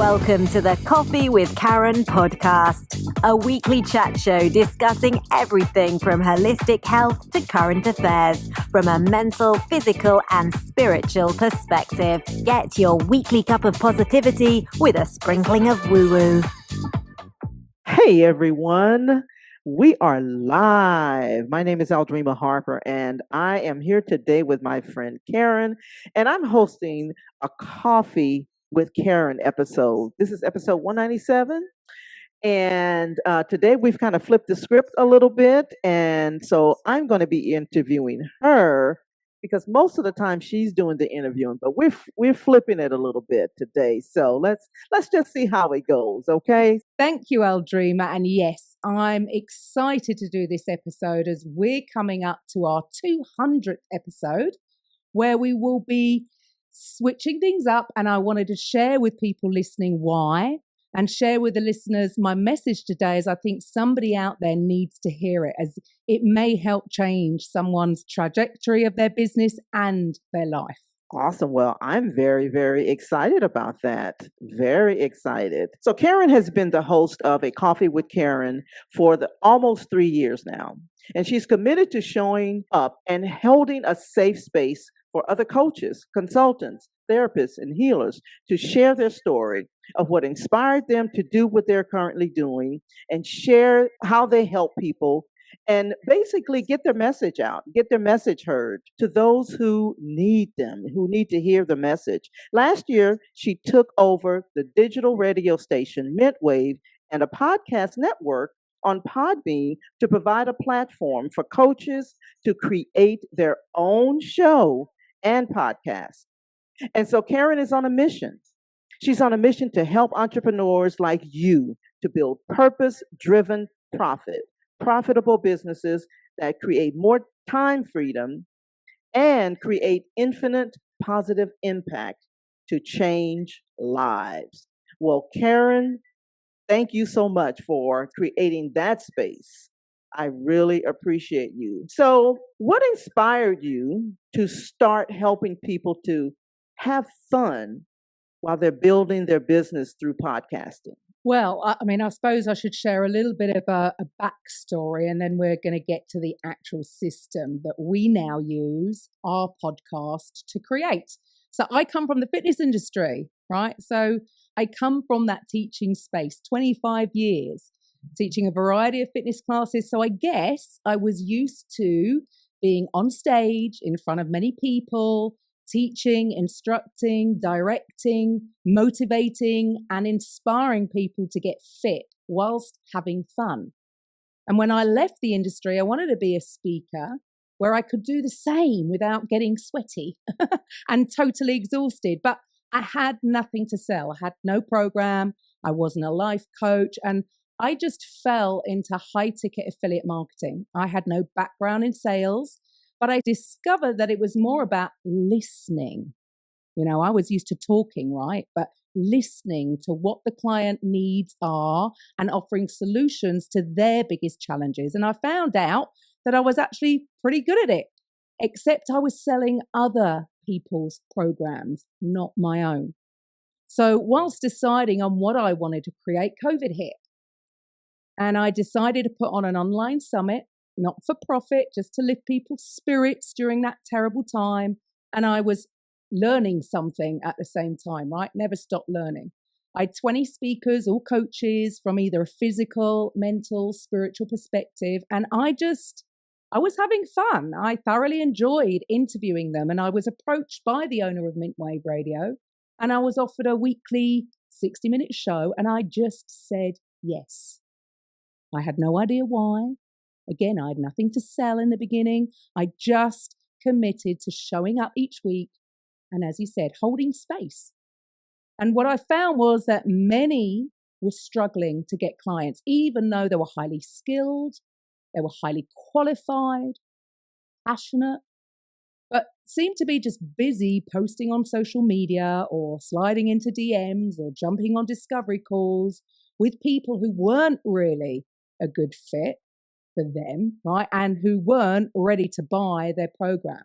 Welcome to the Coffee with Karen podcast, a weekly chat show discussing everything from holistic health to current affairs from a mental, physical, and spiritual perspective. Get your weekly cup of positivity with a sprinkling of woo-woo. Hey everyone, we are live. My name is Aldreama Harper, and I am here today with my friend Karen, and I'm hosting a Coffee with Karen episode. This is episode 197, and today we've kind of flipped the script a little bit, and so I'm going to be interviewing her because most of the time she's doing the interviewing, but we're flipping it a little bit today. So let's just see how it goes, okay? Thank you, Aldreama. And yes, I'm excited to do this episode as we're coming up to our 200th episode where we will be switching things up. And I wanted to share with people listening why and share with the listeners my message today as I think somebody out there needs to hear it, as it may help change someone's trajectory of their business and their life. Awesome. Well, I'm very, very excited about that. Very excited. So Karen has been the host of A Coffee with Karen for almost 3 years now. And she's committed to showing up and holding a safe space for other coaches, consultants, therapists, and healers to share their story of what inspired them to do what they're currently doing and share how they help people and basically get their message out, get their message heard to those who need them, who need to hear the message. Last year, she took over the digital radio station Mintwave and a podcast network on Podbean to provide a platform for coaches to create their own show and podcast. And so Karen is on a mission. She's on a mission to help entrepreneurs like you to build purpose-driven profitable businesses that create more time freedom and create infinite positive impact to change lives. Well, Karen, thank you so much for creating that space. I really appreciate you. So, what inspired you to start helping people to have fun while they're building their business through podcasting? Well, I suppose I should share a little bit of a backstory, and then we're going to get to the actual system that we now use our podcast to create. So I come from the fitness industry, right? So I come from that teaching space, 25 years, teaching a variety of fitness classes. So I guess I was used to being on stage in front of many people, teaching, instructing, directing, motivating, and inspiring people to get fit whilst having fun. And when I left the industry, I wanted to be a speaker where I could do the same without getting sweaty and totally exhausted. But I had nothing to sell. I had no program. I wasn't a life coach. And I just fell into high-ticket affiliate marketing. I had no background in sales. But I discovered that it was more about listening. You know, I was used to talking, right? But listening to what the client needs are and offering solutions to their biggest challenges. And I found out that I was actually pretty good at it, except I was selling other people's programs, not my own. So whilst deciding on what I wanted to create, COVID hit. And I decided to put on an online summit, not for profit, just to lift people's spirits during that terrible time. And I was learning something at the same time, right? Never stop learning. I had 20 speakers, all coaches from either a physical, mental, spiritual perspective. And I was having fun. I thoroughly enjoyed interviewing them. And I was approached by the owner of Mintwave Radio. And I was offered a weekly 60-minute show. And I just said yes. I had no idea why. Again, I had nothing to sell in the beginning. I just committed to showing up each week and, as you said, holding space. And what I found was that many were struggling to get clients, even though they were highly skilled, they were highly qualified, passionate, but seemed to be just busy posting on social media or sliding into DMs or jumping on discovery calls with people who weren't really a good fit for them, right? And who weren't ready to buy their program.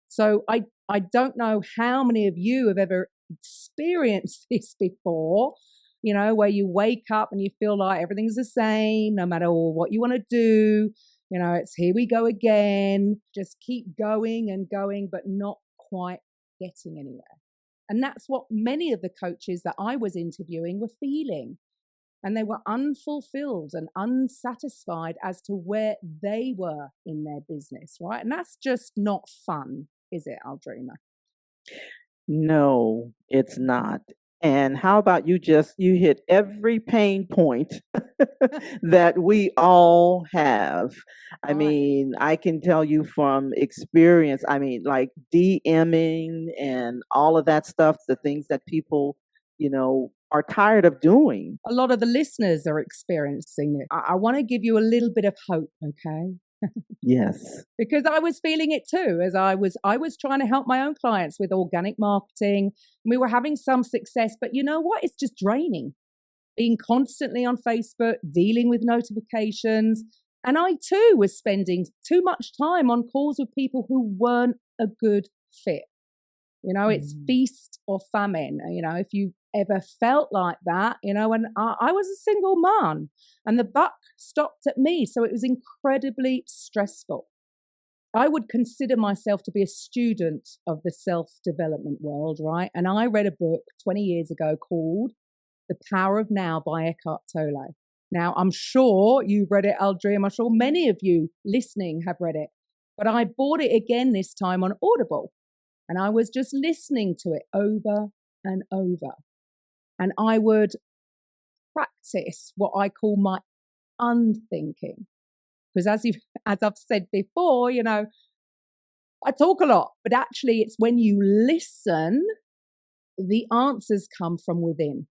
So I don't know how many of you have ever experienced this before, where you wake up and you feel like everything's the same, no matter what you want to do. It's here we go again, just keep going and going, but not quite getting anywhere. And that's what many of the coaches that I was interviewing were feeling. And they were unfulfilled and unsatisfied as to where they were in their business, right? And that's just not fun, is it, Aldreama? No, it's not. And how about you hit every pain point that we all have. I Right. mean, I can tell you from experience, like DMing and all of that stuff, the things that people, are tired of doing. A lot of the listeners are experiencing it. I want to give you a little bit of hope, okay? Yes. Because I was feeling it too, as I was trying to help my own clients with organic marketing. We were having some success, but you know what? It's just draining. Being constantly on Facebook, dealing with notifications. And I too was spending too much time on calls with people who weren't a good fit. It's feast or famine. If you've ever felt like that, and I was a single mom and the buck stopped at me. So it was incredibly stressful. I would consider myself to be a student of the self-development world, right? And I read a book 20 years ago called The Power of Now by Eckhart Tolle. Now, I'm sure you've read it, Aldreama. I'm sure many of you listening have read it. But I bought it again this time on Audible. And I was just listening to it over and over. And I would practice what I call my unthinking. Because as I've said before, I talk a lot, but actually it's when you listen, the answers come from within.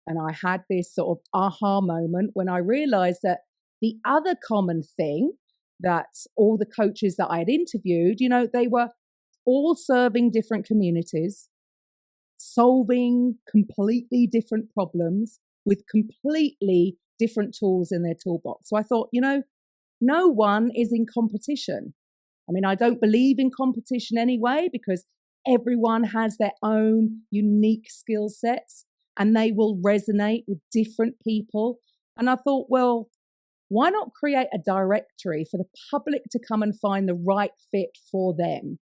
And I had this sort of aha moment when I realized that the other common thing that all the coaches that I had interviewed, they were all serving different communities, solving completely different problems with completely different tools in their toolbox. So I thought, no one is in competition. I don't believe in competition anyway, because everyone has their own unique skill sets and they will resonate with different people. And I thought, well, why not create a directory for the public to come and find the right fit for them?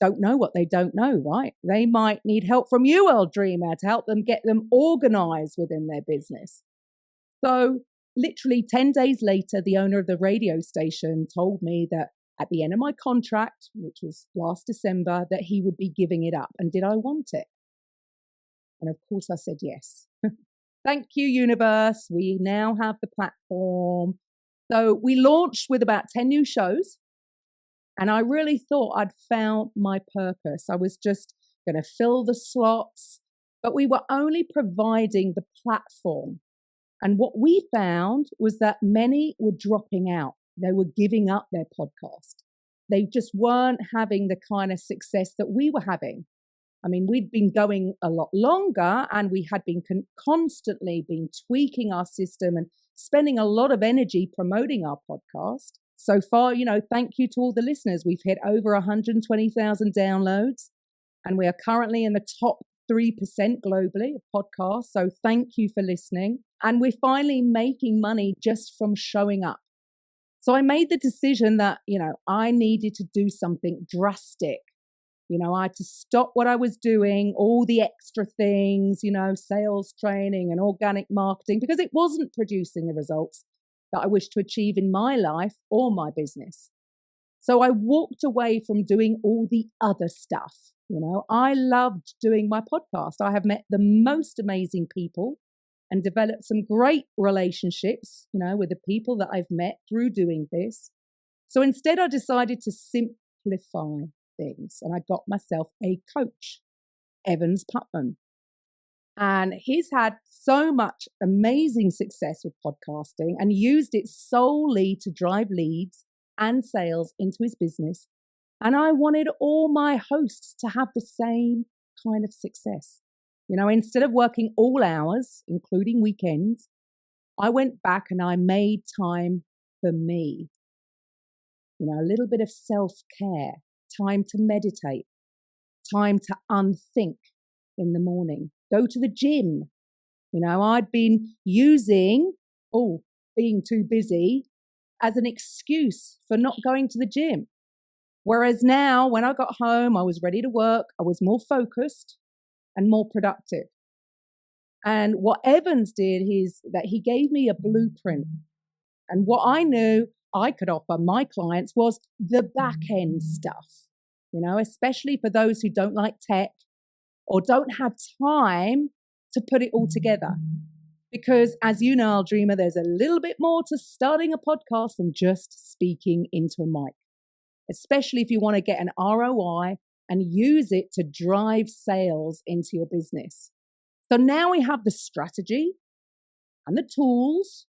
Don't know what they don't know, right? They might need help from you, Aldreama, to help them get them organized within their business. So literally 10 days later, the owner of the radio station told me that at the end of my contract, which was last December, that he would be giving it up. And did I want it? And of course I said yes. Thank you, universe. We now have the platform. So we launched with about 10 new shows. And I really thought I'd found my purpose. I was just going to fill the slots, but we were only providing the platform. And what we found was that many were dropping out. They were giving up their podcast. They just weren't having the kind of success that we were having. We'd been going a lot longer and we had been constantly been tweaking our system and spending a lot of energy promoting our podcast. So far, thank you to all the listeners. We've hit over 120,000 downloads and we are currently in the top 3% globally of podcasts. So thank you for listening. And we're finally making money just from showing up. So I made the decision that, I needed to do something drastic. I had to stop what I was doing, all the extra things, sales training and organic marketing, because it wasn't producing the results that I wished to achieve in my life or my business. So I walked away from doing all the other stuff. I loved doing my podcast. I have met the most amazing people and developed some great relationships, with the people that I've met through doing this. So instead, I decided to simplify things and I got myself a coach, Evans Putman. And he's had so much amazing success with podcasting and used it solely to drive leads and sales into his business. And I wanted all my hosts to have the same kind of success. Instead of working all hours, including weekends, I went back and I made time for me. A little bit of self-care, time to meditate, time to unthink, in the morning, go to the gym. I'd been using, being too busy as an excuse for not going to the gym. Whereas now, when I got home, I was ready to work. I was more focused and more productive. And what Evans did is that he gave me a blueprint. And what I knew I could offer my clients was the back end stuff, especially for those who don't like tech or don't have time to put it all together. Because as you know, Aldreama, there's a little bit more to starting a podcast than just speaking into a mic, especially if you want to get an ROI and use it to drive sales into your business. So now we have the strategy and the tools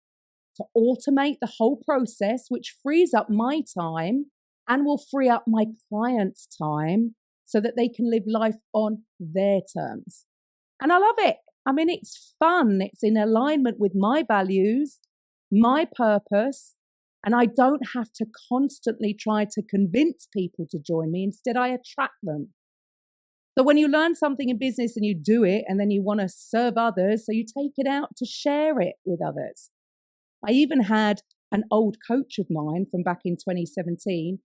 to automate the whole process, which frees up my time and will free up my clients' time so that they can live life on their terms. And I love it. I mean, it's fun. It's in alignment with my values, my purpose, and I don't have to constantly try to convince people to join me. Instead, I attract them. So when you learn something in business and you do it, and then you want to serve others, so you take it out to share it with others. I even had an old coach of mine from back in 2017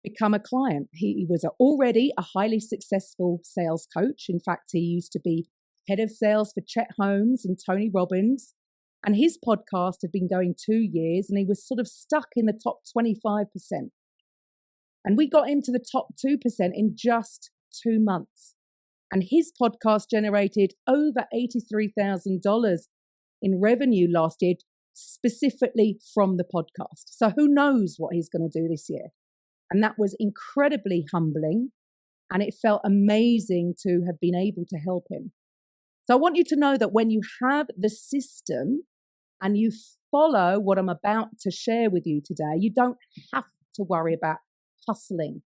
become a client. He was already a highly successful sales coach. In fact, he used to be head of sales for Chet Holmes and Tony Robbins. And his podcast had been going 2 years and he was sort of stuck in the top 25%. And we got him to the top 2% in just 2 months. And his podcast generated over $83,000 in revenue last year, specifically from the podcast. So who knows what he's going to do this year? And that was incredibly humbling. And it felt amazing to have been able to help him. So I want you to know that when you have the system and you follow what I'm about to share with you today, you don't have to worry about hustling.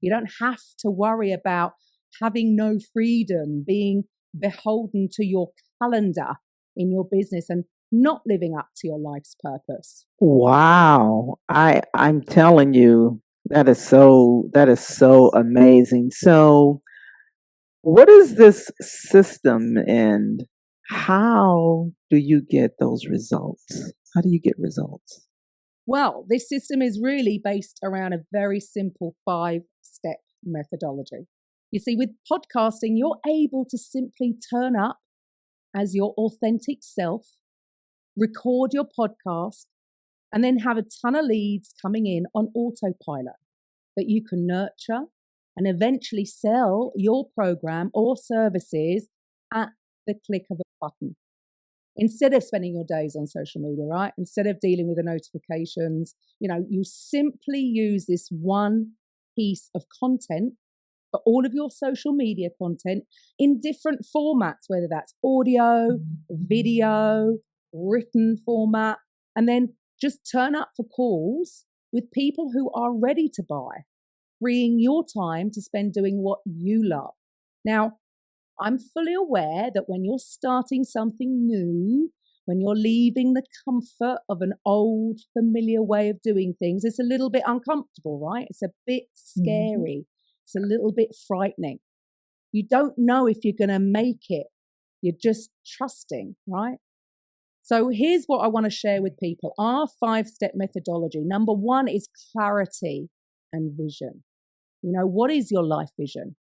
You don't have to worry about having no freedom, being beholden to your calendar in your business and not living up to your life's purpose. Wow. I'm telling you, that is so amazing. So what is this system and how do you get those results? How do you get results? Well, this system is really based around a very simple 5-step methodology. You see, with podcasting, you're able to simply turn up as your authentic self, record your podcast, and then have a ton of leads coming in on autopilot that you can nurture and eventually sell your program or services at the click of a button. Instead of spending your days on social media, right? Instead of dealing with the notifications, you simply use this one piece of content for all of your social media content in different formats, whether that's audio, video, written format, and then just turn up for calls with people who are ready to buy, freeing your time to spend doing what you love. Now, I'm fully aware that when you're starting something new, when you're leaving the comfort of an old, familiar way of doing things, it's a little bit uncomfortable, right? It's a bit scary. It's a little bit frightening. You don't know if you're going to make it. You're just trusting, right? So here's what I want to share with people. Our 5-step methodology. Number 1 is clarity and vision. What is your life vision?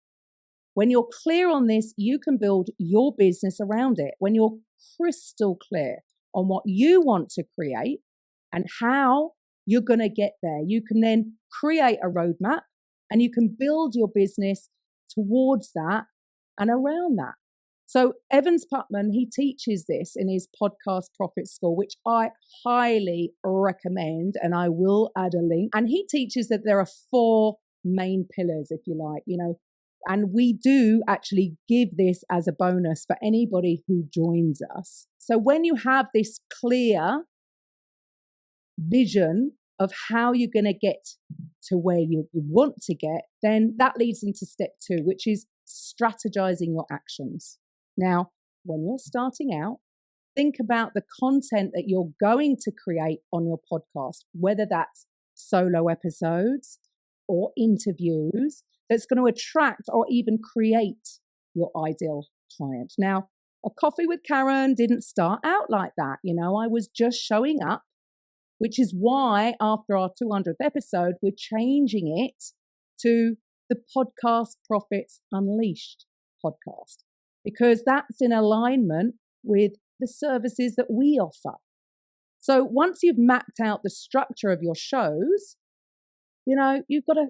When you're clear on this, you can build your business around it. When you're crystal clear on what you want to create and how you're going to get there, you can then create a roadmap and you can build your business towards that and around that. So Evans Putman, he teaches this in his podcast Profit School, which I highly recommend, and I will add a link. And he teaches that there are 4 main pillars, if you like, and we do actually give this as a bonus for anybody who joins us. So when you have this clear vision of how you're going to get to where you want to get, then that leads into step 2, which is strategizing your actions. Now, when you're starting out, think about the content that you're going to create on your podcast, whether that's solo episodes or interviews, that's going to attract or even create your ideal client. Now, a Coffee with Karen didn't start out like that. I was just showing up, which is why after our 200th episode, we're changing it to the Podcast Profits Unleashed podcast, because that's in alignment with the services that we offer. So once you've mapped out the structure of your shows, you've got to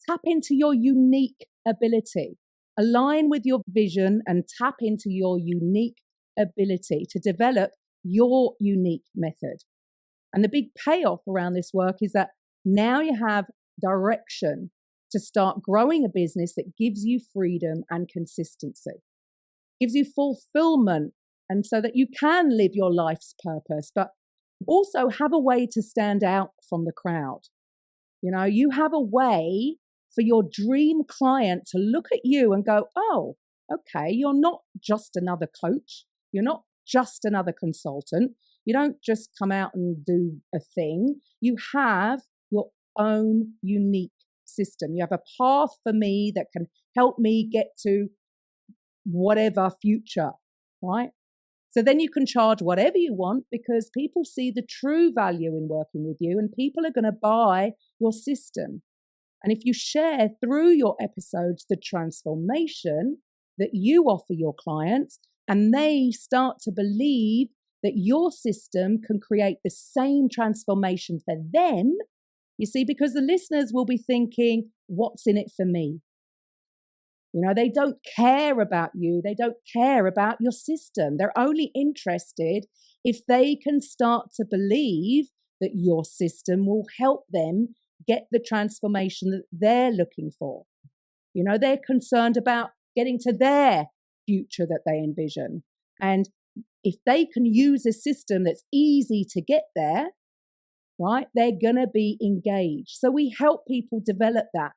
tap into your unique ability, align with your vision and tap into your unique ability to develop your unique method. And the big payoff around this work is that now you have direction to start growing a business that gives you freedom and consistency, gives you fulfillment, and so that you can live your life's purpose, but also have a way to stand out from the crowd. You have a way for your dream client to look at you and go, oh, okay, you're not just another coach. You're not just another consultant. You don't just come out and do a thing. You have your own unique system. You have a path for me that can help me get to whatever future, right? So then you can charge whatever you want, because people see the true value in working with you, and people are going to buy your system. And if you share through your episodes the transformation that you offer your clients, and they start to believe that your system can create the same transformation for them, you see, because the listeners will be thinking, what's in it for me? They don't care about you. They don't care about your system. They're only interested if they can start to believe that your system will help them get the transformation that they're looking for. They're concerned about getting to their future that they envision. And if they can use a system that's easy to get there, right, they're going to be engaged. So we help people develop that.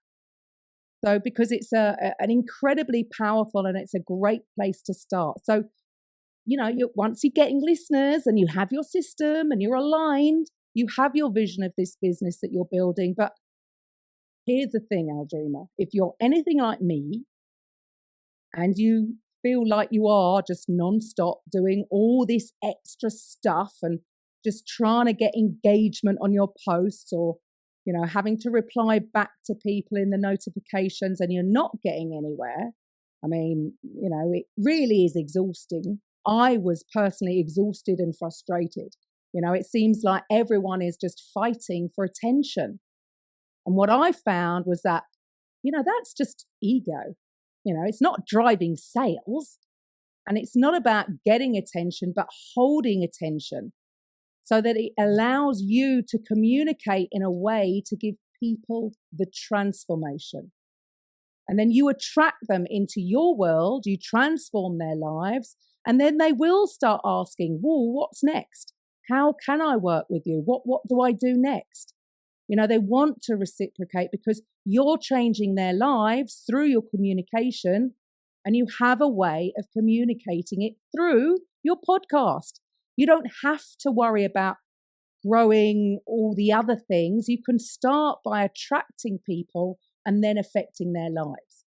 So because it's an incredibly powerful and it's a great place to start. So, once you're getting listeners and you have your system and you're aligned, you have your vision of this business that you're building. But here's the thing, Aldreama, if you're anything like me and you feel like you are just nonstop doing all this extra stuff and just trying to get engagement on your posts, or having to reply back to people in the notifications, and you're not getting anywhere. It really is exhausting. I was personally exhausted and frustrated. It seems like everyone is just fighting for attention. And what I found was that, that's just ego. It's not driving sales, and it's not about getting attention, but holding attention, so that it allows you to communicate in a way to give people the transformation. And then you attract them into your world, you transform their lives, and then they will start asking, whoa, what's next? How can I work with you? What do I do next? They want to reciprocate because you're changing their lives through your communication, and you have a way of communicating it through your podcast. You don't have to worry about growing all the other things. You can start by attracting people and then affecting their lives.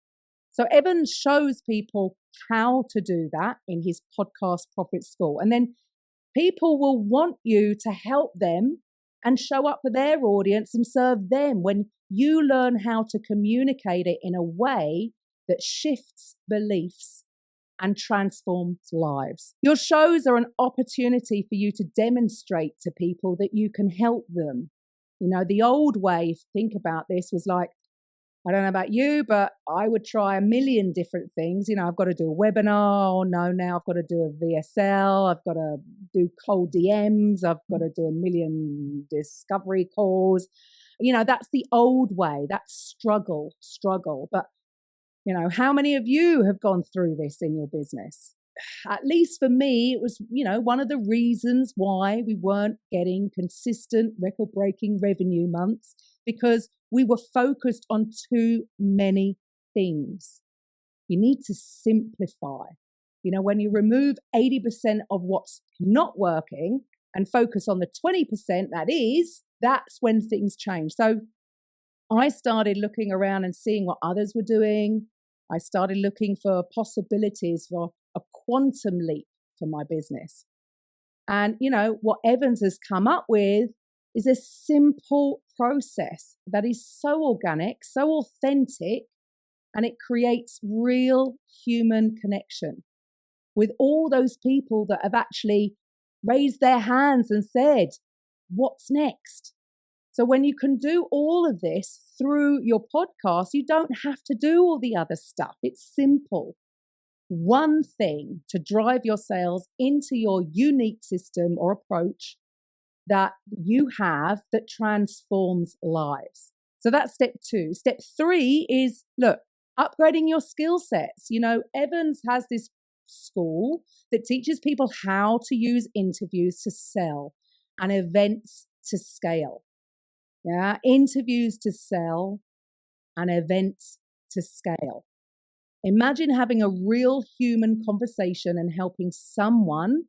So Evan shows people how to do that in his podcast Profit School. And then people will want you to help them and show up for their audience and serve them when you learn how to communicate it in a way that shifts beliefs and transforms lives. Your shows are an opportunity for you to demonstrate to people that you can help them. The old way, think about this, was like, I don't know about you, but I would try a million different things. I've got to do a webinar. Oh no, now I've got to do a VSL. I've got to do cold DMs. I've got to do a million discovery calls. That's the old way. That's struggle. But how many of you have gone through this in your business? At least for me, it was, one of the reasons why we weren't getting consistent record-breaking revenue months, because we were focused on too many things. You need to simplify. When you remove 80% of what's not working and focus on the 20% that's when things change. So I started looking around and seeing what others were doing. I started looking for possibilities for a quantum leap for my business. And, what Evans has come up with is a simple process that is so organic, so authentic, and it creates real human connection with all those people that have actually raised their hands and said, what's next? So when you can do all of this through your podcast, you don't have to do all the other stuff. It's simple. One thing to drive your sales into your unique system or approach that you have that transforms lives. So that's step 2. Step 3 is, upgrading your skill sets. Evans has this school that teaches people how to use interviews to sell and events to scale. Yeah, interviews to sell and events to scale. Imagine having a real human conversation and helping someone.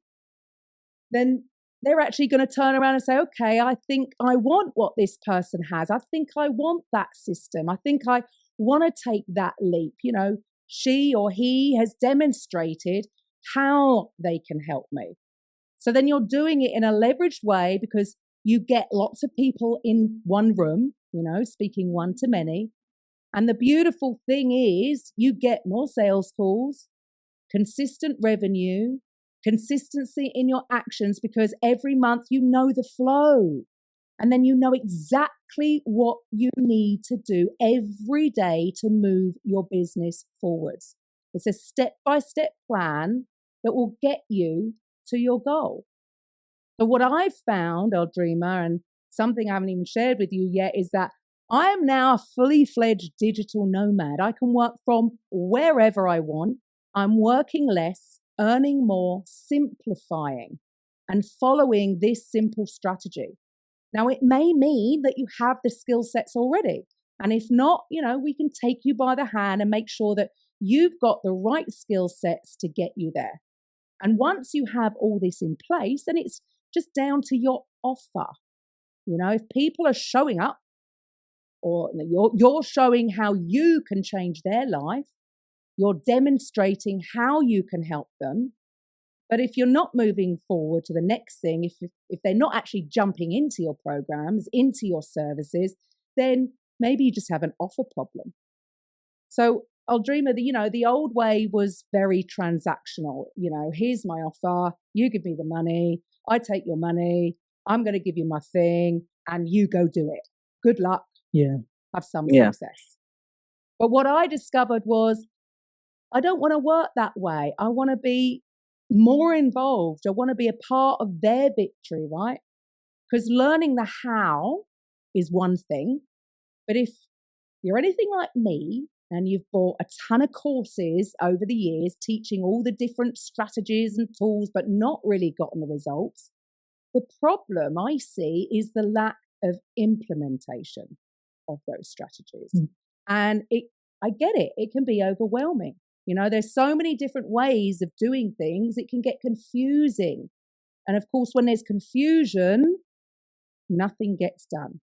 Then they're actually going to turn around and say, okay, I think I want what this person has. I think I want that system. I think I want to take that leap. She or he has demonstrated how they can help me. So then you're doing it in a leveraged way because you get lots of people in one room, speaking one to many. And the beautiful thing is you get more sales calls, consistent revenue, consistency in your actions because every month you know the flow. And then you know exactly what you need to do every day to move your business forwards. It's a step-by-step plan that will get you to your goal. So what I've found, Aldreama, and something I haven't even shared with you yet, is that I am now a fully fledged digital nomad. I can work from wherever I want. I'm working less, earning more, simplifying, and following this simple strategy. Now, it may mean that you have the skill sets already. And if not, we can take you by the hand and make sure that you've got the right skill sets to get you there. And once you have all this in place, then it's just down to your offer. If people are showing up or you're showing how you can change their life, you're demonstrating how you can help them. But if you're not moving forward to the next thing, if they're not actually jumping into your programs, into your services, then maybe you just have an offer problem. So Aldreama, the old way was very transactional. Here's my offer, you give me the money, I take your money, I'm going to give you my thing, and you go do it. Good luck. Yeah. Have some success. But what I discovered was I don't want to work that way. I want to be more involved. I want to be a part of their victory, right? Because learning the how is one thing. But if you're anything like me and you've bought a ton of courses over the years teaching all the different strategies and tools, but not really gotten the results, the problem I see is the lack of implementation of those strategies. And I get it. It can be overwhelming. There's so many different ways of doing things. It can get confusing. And of course, when there's confusion, nothing gets done.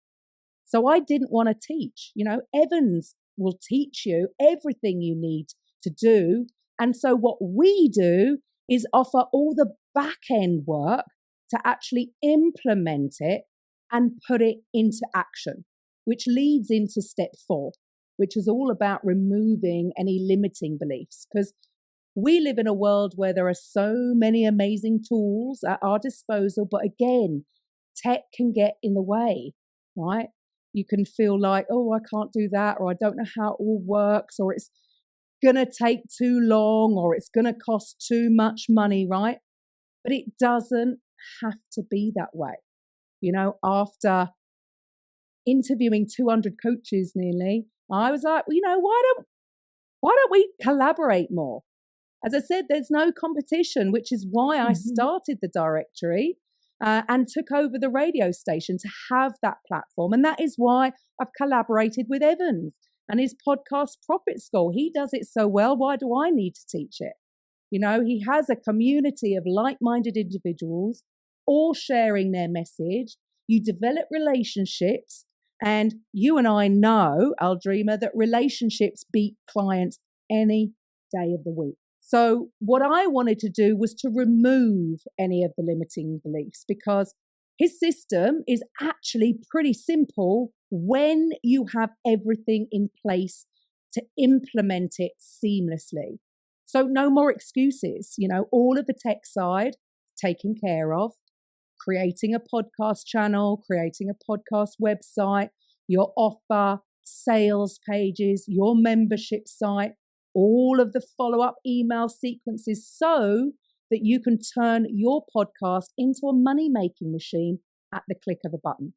So I didn't want to teach. Evans will teach you everything you need to do. And so what we do is offer all the back end work to actually implement it and put it into action, which leads into step 4, which is all about removing any limiting beliefs. Because we live in a world where there are so many amazing tools at our disposal, but again, tech can get in the way, right? You can feel like, oh, I can't do that, or I don't know how it all works, or it's going to take too long, or it's going to cost too much money, right? But it doesn't have to be that way. After interviewing 200 coaches nearly, I was like, why don't we collaborate more? As I said, there's no competition, which is why I started the directory and took over the radio station to have that platform. And that is why I've collaborated with Evans and his podcast Profit School. He does it so well. Why do I need to teach it? He has a community of like-minded individuals all sharing their message. You develop relationships. And you and I know, Aldreama, that relationships beat clients any day of the week. So what I wanted to do was to remove any of the limiting beliefs, because his system is actually pretty simple when you have everything in place to implement it seamlessly. So no more excuses, all of the tech side taken care of, creating a podcast channel, creating a podcast website, your offer, sales pages, your membership site, all of the follow-up email sequences, so that you can turn your podcast into a money-making machine at the click of a button.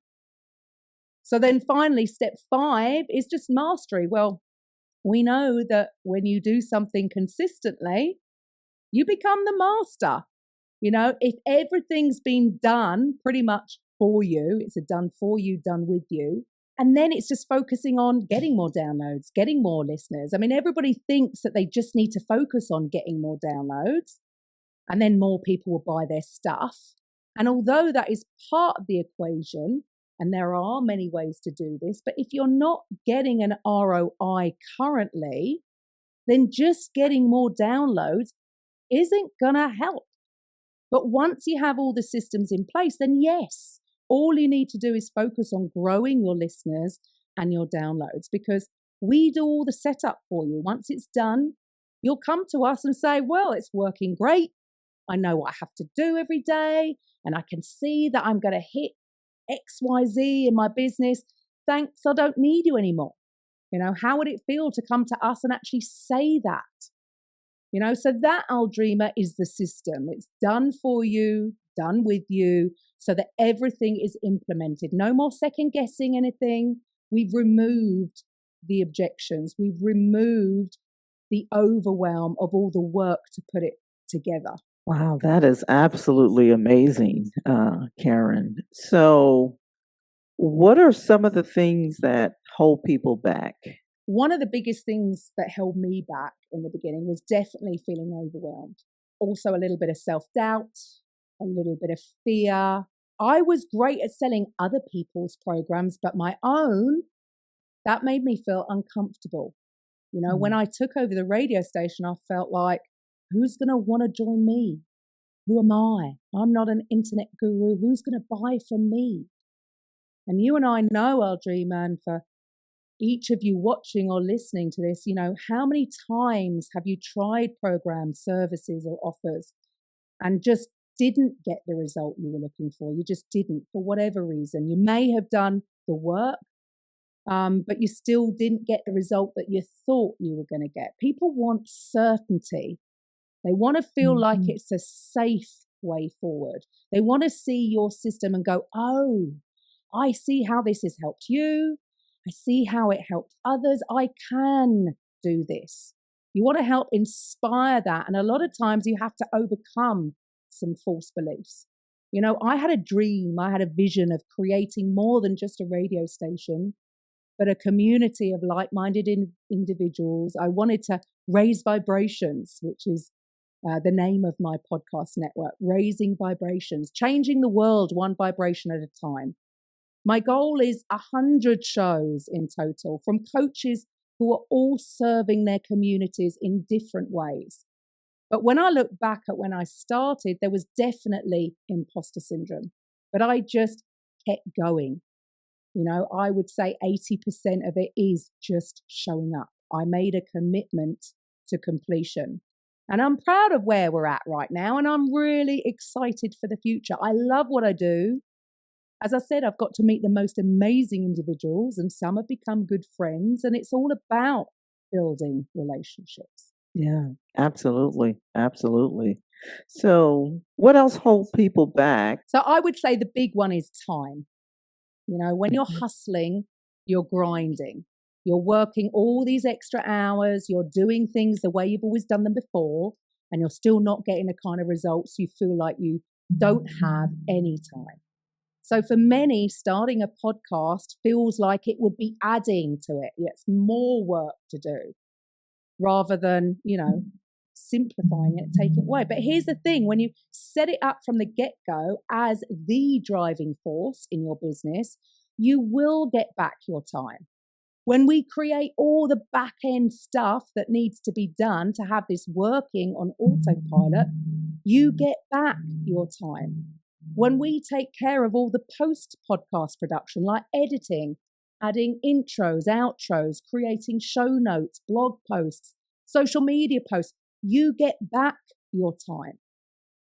So then finally, step 5 is just mastery. Well, we know that when you do something consistently, you become the master. If everything's been done pretty much for you, it's a done for you, done with you. And then it's just focusing on getting more downloads, getting more listeners. I mean, everybody thinks that they just need to focus on getting more downloads and then more people will buy their stuff. And although that is part of the equation, and there are many ways to do this, but if you're not getting an ROI currently, then just getting more downloads isn't going to help. But once you have all the systems in place, then yes, all you need to do is focus on growing your listeners and your downloads, because we do all the setup for you. Once it's done, you'll come to us and say, well, it's working great. I know what I have to do every day, and I can see that I'm going to hit XYZ in my business. Thanks, I don't need you anymore. How would it feel to come to us and actually say that? So that, Aldreama, is the system. It's done for you, done with you, so that everything is implemented. No more second guessing anything. We've removed the objections. We've removed the overwhelm of all the work to put it together. Wow, that is absolutely amazing, Karen. So what are some of the things that hold people back? One of the biggest things that held me back in the beginning was definitely feeling overwhelmed. Also a little bit of self-doubt, a little bit of fear. I was great at selling other people's programs, but my own, that made me feel uncomfortable. When I took over the radio station, I felt like, who's going to want to join me? Who am I? I'm not an internet guru. Who's going to buy from me? And you and I know, Aldreama, and for each of you watching or listening to this, how many times have you tried programs, services, or offers and just didn't get the result you were looking for? You just didn't, for whatever reason. You may have done the work, but you still didn't get the result that you thought you were going to get. People want certainty. They want to feel like it's a safe way forward. They want to see your system and go, oh, I see how this has helped you. I see how it helped others. I can do this. You want to help inspire that. And a lot of times you have to overcome some false beliefs. I had a dream, I had a vision of creating more than just a radio station, but a community of like-minded individuals. I wanted to raise vibrations, which is the name of my podcast network, Raising Vibrations, changing the world one vibration at a time. My goal is 100 shows in total from coaches who are all serving their communities in different ways. But when I look back at when I started, there was definitely imposter syndrome, but I just kept going. I would say 80% of it is just showing up. I made a commitment to completion. And I'm proud of where we're at right now, and I'm really excited for the future. I love what I do. As I said, I've got to meet the most amazing individuals, and some have become good friends, and it's all about building relationships. Yeah, absolutely. Absolutely. So what else holds people back? So I would say the big one is time. When you're hustling, you're grinding. You're working all these extra hours. You're doing things the way you've always done them before, and you're still not getting the kind of results you feel like you don't have any time. So for many, starting a podcast feels like it would be adding to it. It's more work to do rather than, simplifying it, taking it away. But here's the thing, when you set it up from the get-go as the driving force in your business, you will get back your time. When we create all the back end stuff that needs to be done to have this working on autopilot, you get back your time. When we take care of all the post podcast production, like editing, adding intros, outros, creating show notes, blog posts, social media posts, you get back your time.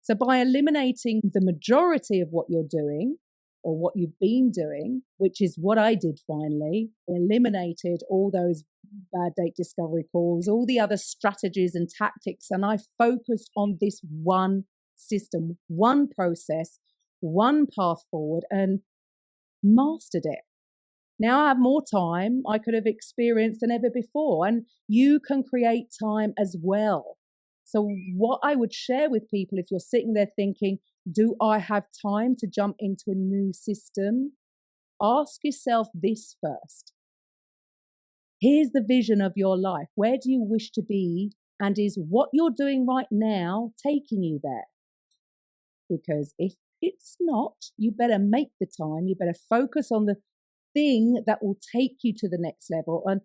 So by eliminating the majority of what you're doing, or what you've been doing, which is what I did finally, eliminated all those bad date discovery calls, all the other strategies and tactics, and I focused on this one system, one process, one path forward, and mastered it. Now I have more time I could have experienced than ever before, and you can create time as well. So what I would share with people, if you're sitting there thinking, do I have time to jump into a new system? Ask yourself this first. Here's the vision of your life. Where do you wish to be? And is what you're doing right now taking you there? Because if it's not, you better make the time. You better focus on the thing that will take you to the next level. And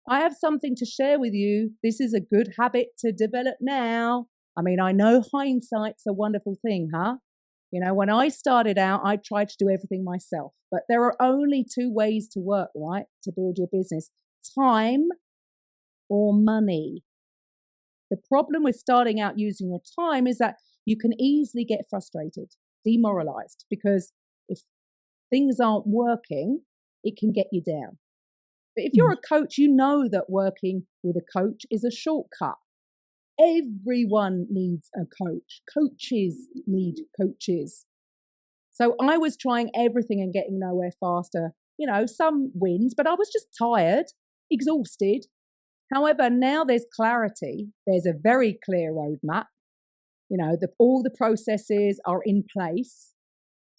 I have something to share with you. This is a good habit to develop now. I mean, I know hindsight's a wonderful thing, huh? You know, when I started out, I tried to do everything myself. But there are only two ways to work, right? To build your business: time or money. The problem with starting out using your time is that you can easily get frustrated, demoralized, because if things aren't working, it can get you down. But if you're a coach, you know that working with a coach is a shortcut. Everyone needs a coach. Coaches need coaches. So I was trying everything and getting nowhere faster. You know, some wins, but I was just tired, exhausted. However, now there's clarity. There's a very clear roadmap. You know, all the processes are in place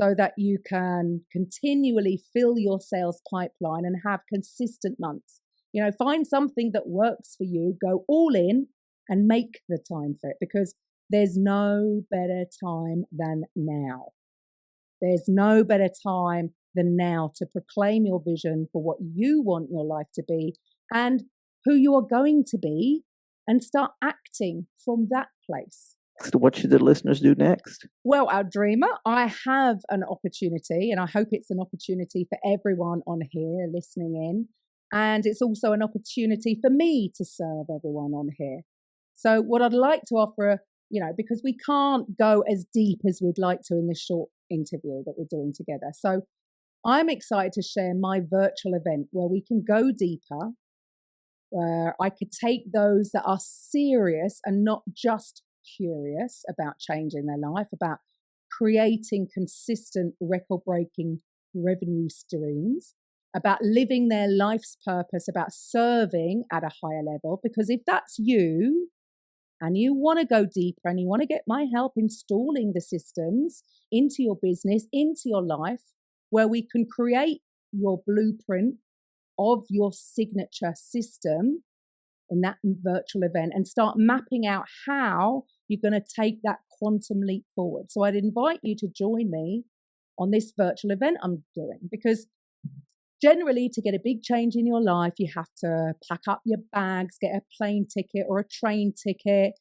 so that you can continually fill your sales pipeline and have consistent months. You know, find something that works for you, go all in, and make the time for it, because there's no better time than now. There's no better time than now to proclaim your vision for what you want your life to be and who you are going to be, and start acting from that place. So what should the listeners do next? Well, Aldreama, I have an opportunity, and I hope it's an opportunity for everyone on here listening in. And it's also an opportunity for me to serve everyone on here. So what I'd like to offer, you know, because we can't go as deep as we'd like to in this short interview that we're doing together. So I'm excited to share my virtual event where we can go deeper, where I could take those that are serious and not just curious about changing their life, about creating consistent record-breaking revenue streams, about living their life's purpose, about serving at a higher level. Because if that's you, and you want to go deeper and you want to get my help installing the systems into your business, into your life, where we can create your blueprint of your signature system in that virtual event and start mapping out how you're going to take that quantum leap forward. So I'd invite you to join me on this virtual event I'm doing, because generally, to get a big change in your life, you have to pack up your bags, get a plane ticket or a train ticket,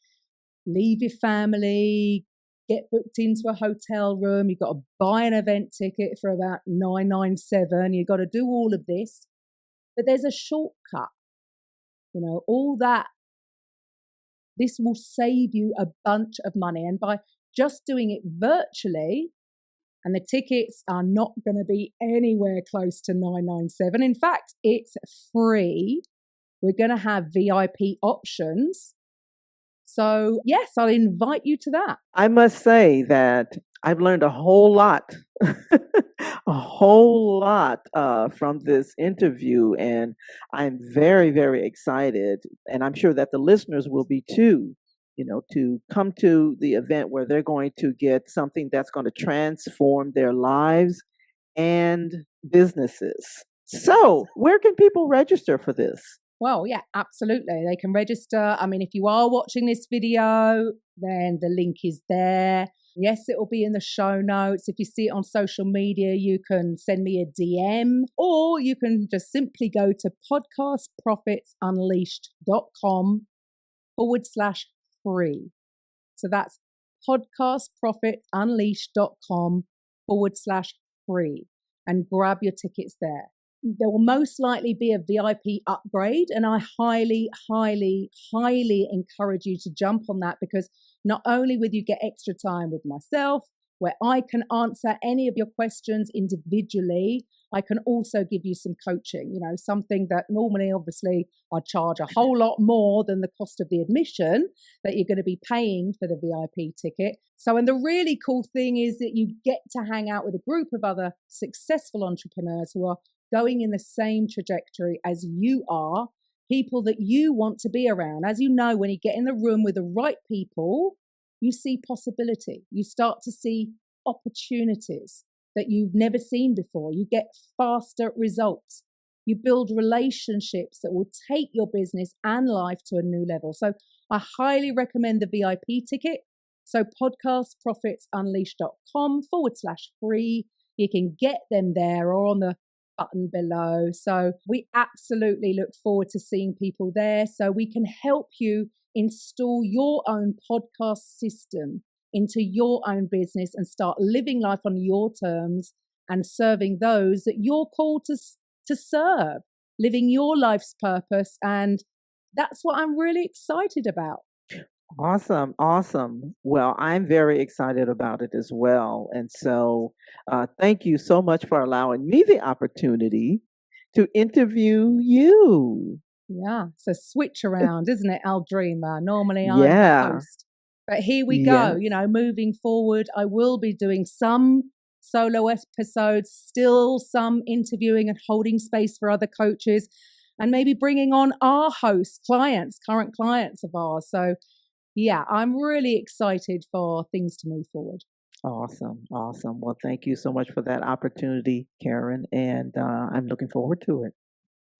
leave your family, get booked into a hotel room. You've got to buy an event ticket for about $997. You've got to do all of this. But there's a shortcut. You know, all that. This will save you a bunch of money. And by just doing it virtually, and the tickets are not going to be anywhere close to $997. In fact, it's free. We're going to have VIP options. So yes, I'll invite you to that. I must say that I've learned a whole lot, from this interview. And I'm very, very excited. And I'm sure that the listeners will be too. You know, to come to the event where they're going to get something that's going to transform their lives and businesses. So, where can people register for this? Well, yeah, absolutely. They can register. I mean, if you are watching this video, then the link is there. Yes, it will be in the show notes. If you see it on social media, you can send me a DM, or you can just simply go to podcastprofitsunleashed.com/free. So that's podcastprofitsunleashed.com/free and grab your tickets there. There will most likely be a VIP upgrade, and I highly, highly, highly encourage you to jump on that, because not only will you get extra time with myself, where I can answer any of your questions individually, I can also give you some coaching, something that normally, obviously, I charge a whole lot more than the cost of the admission that you're going to be paying for the VIP ticket. So, and the really cool thing is that you get to hang out with a group of other successful entrepreneurs who are going in the same trajectory as you are, people that you want to be around. As you know, when you get in the room with the right people, you see possibility. You start to see opportunities that you've never seen before. You get faster results. You build relationships that will take your business and life to a new level. So I highly recommend the VIP ticket. So podcastprofitsunleashed.com/free. You can get them there or on the button below. So we absolutely look forward to seeing people there, so we can help you install your own podcast system into your own business and start living life on your terms and serving those that you're called to serve, living your life's purpose. And that's what I'm really excited about. Awesome. Awesome. Well, I'm very excited about it as well. And so thank you so much for allowing me the opportunity to interview you. Yeah. So switch around, isn't it, Aldreama? Normally I'm Yeah. the host. But here we go. Yes. Moving forward, I will be doing some solo episodes, still some interviewing and holding space for other coaches, and maybe bringing on our hosts, current clients of ours. So yeah, I'm really excited for things to move forward. Awesome. Awesome. Well, thank you so much for that opportunity, Karen. And I'm looking forward to it.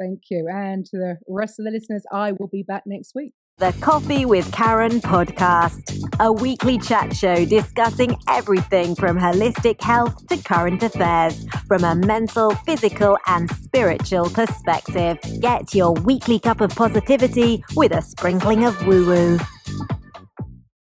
Thank you. And to the rest of the listeners, I will be back next week. The Coffee with Karen podcast, a weekly chat show discussing everything from holistic health to current affairs from a mental, physical, and spiritual perspective. Get your weekly cup of positivity with a sprinkling of woo-woo.